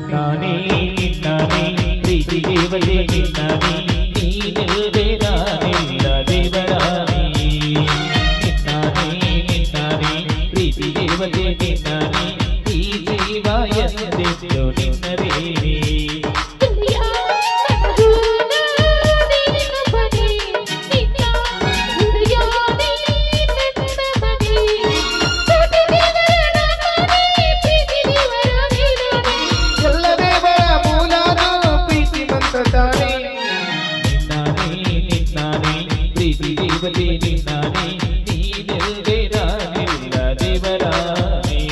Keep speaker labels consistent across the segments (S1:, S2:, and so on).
S1: ನಿನ್ನಾನೇ ನಿನ್ನಾನೇ ಪ್ರೀತಿ ದೇವತೆ ನಿನ್ನಾನೇ ನೀನಿಲ್ಲದೆ ನಾನಿಲ್ಲ ದೇವರಾಣಿ ನಿನ್ನಾನೇ ನಿನ್ನಾನೇ ಪ್ರೀತಿ ದೇವತೆ ನಿನ್ನಾನೇ ಈ ಜೀವ ಎಂದೆಂದು ನಿನ್ನದೇನೆ ಪ್ರೀತಿ ದೇವತೆ ನಿನ್ನಾನೇ ನೀನಿಲ್ಲದೆ ನಾನಿಲ್ಲ ದೇವರಾಣಿ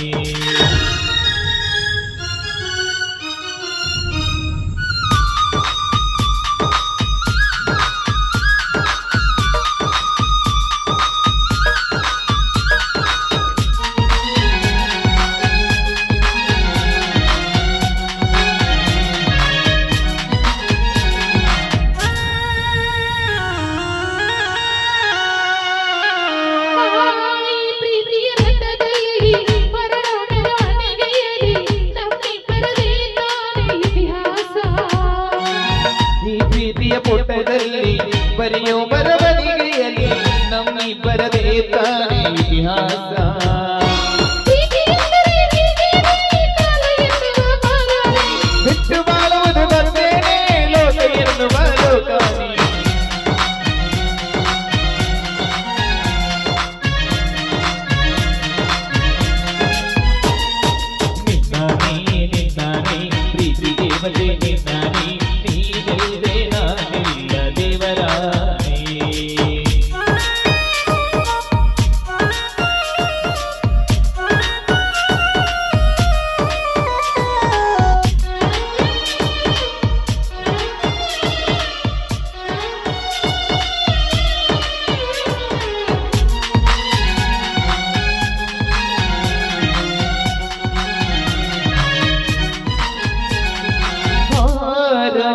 S1: ಪುಟದಲ್ಲಿ ಬರೆಯೋ ಬರವಣಿಗೆಯಲ್ಲಿ ನಮ್ಮಿಬ್ಬರದೇ ತಾನೇ ಇತಿಹಾಸ ಬಿಟ್ಟು ಬಾಳುವುದು ಬಂದೇನೆ ಲೋಕ ಎನ್ನುವ ಲೋಕಾನಿ ನಿನ್ನಾನೇ ನಿನ್ನಾನೇ ಪ್ರೀತಿ ದೇವತೆ ನಿನ್ನಾನೇ ನೀನಿಲ್ಲದೆ ನಾನಿಲ್ಲ ದೇವರಾಣಿ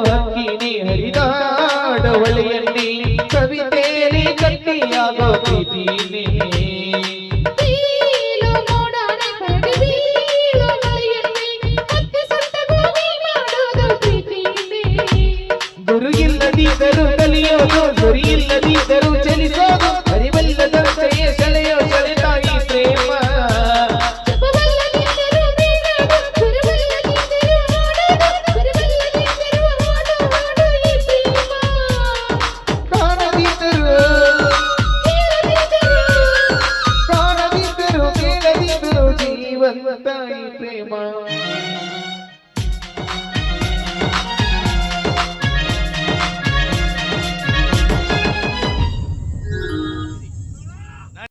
S1: ಹಕ್ಕಿನಿ ಹರಿದಾಡವಳೆಯಲ್ಲಿ ಕವಿತೆಯಲ್ಲಿ ಗಟ್ಟಿಯಾಗೋ ಪ್ರೀತಿನೇ ಗುರು ಇಲ್ಲದಿದ್ದರೂ ಕಲಿಯೋದು ಗುರಿ ಇಲ್ಲದಿದ್ದರೂ ಚಲಿಸೋದು ಅರಿವಲ್ಲದಂತೆಯೇ ಸೆಳೆಯೋ ಸೆಳೆತಾಯಿ ಪ್ರೇಮ ಕಾಣದಿದ್ದರೂ ಕೇಳದಿದ್ದರೂ ಜೀವಂತಾಯಿ ಪ್ರೇಮ